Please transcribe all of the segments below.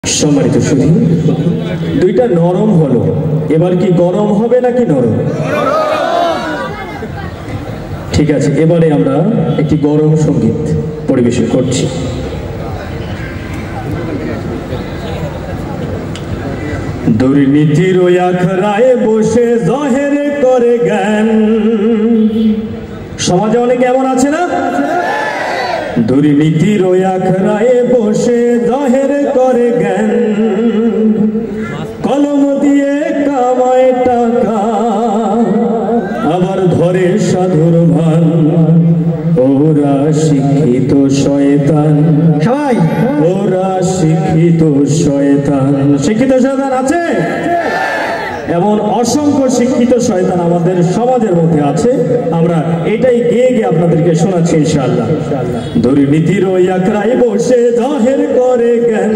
সম্মানিত সুধী, দুইটা নরম হলো, এবার কি গরম হবে নাকি নরম? ঠিক আছে, এবারে আমরা একটি গরম সঙ্গীত পরিবেশন করছি। দুর্নীতির ওই আখড়ায় বসে জহের করে জ্ঞান। সমাজে অনেক এমন আছে না? দুর্নীতির ওই আখড়ায় বসে জহের করে জ্ঞান, কলম দিয়ে কামায় টাকা আবার ধরে সাধুর ভান। ওরা শিক্ষিত শয়তান, সবাই ওরা শিক্ষিত শয়তান। শিক্ষিত শয়তান আছে, এমন অসংখ্য শিক্ষিত শয়তান আমাদের সমাজের মধ্যে আছে। আমরা এটাই গেয়ে গিয়ে আপনাদেরকে শোনাচ্ছি ইনশাআল্লাহ। দুর্নীতির ওই আখড়ায় বসে জাহের করে জ্ঞান,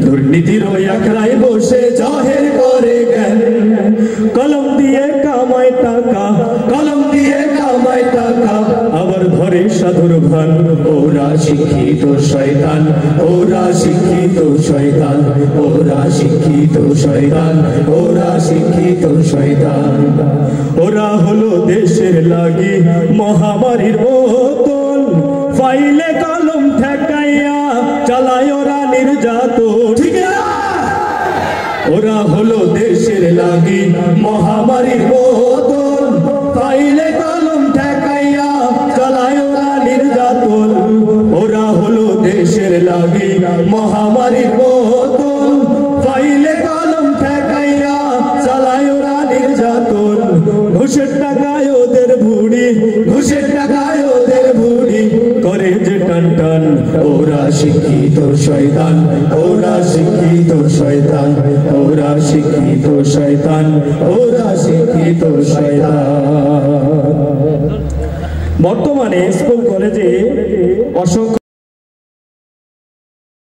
দুর্নীতির ওই আখড়ায় বসে জাহের করে জ্ঞান, কলম দিয়ে কামায় টাকা, কলম দিয়ে কামায় টাকা আবার ধরে সাধুর ভান। ওরা শিক্ষিত শয়তান, ওরা শিক্ষিত শয়তান, ওরা শিক্ষিত শয়তান, ওরা শিক্ষিত শয়তান। ওরা হলো দেশের লাগি মহামারীর বোতল, ফাইলে কলম ঠেকাইয়া চালায় ওরা নির্যাতন। ঠিক না? ওরা হলো দেশের লাগি মহামারীর বোতল, ফাইলে কলম ঠেকাইয়া চালায় ওরা নির্যাতন। ওরা হলো দেশের লাগি মহামারীর বোতল, ফাইলে কলম ঠেকাইয়া চালায় ওরা নির্যাতন। ঘুষের টাকায় ওদের ভুড়ি, ঘুষের টাকায় ওদের ভুড়ি করে যে টান টান। ওরা শিক্ষিত শয়তান, ওরা শিক্ষিত শয়তান, ওরা শিক্ষিত শয়তান, ওরা শিক্ষিত শয়তান। বর্তমানে স্কুল কলেজে অসংখ্য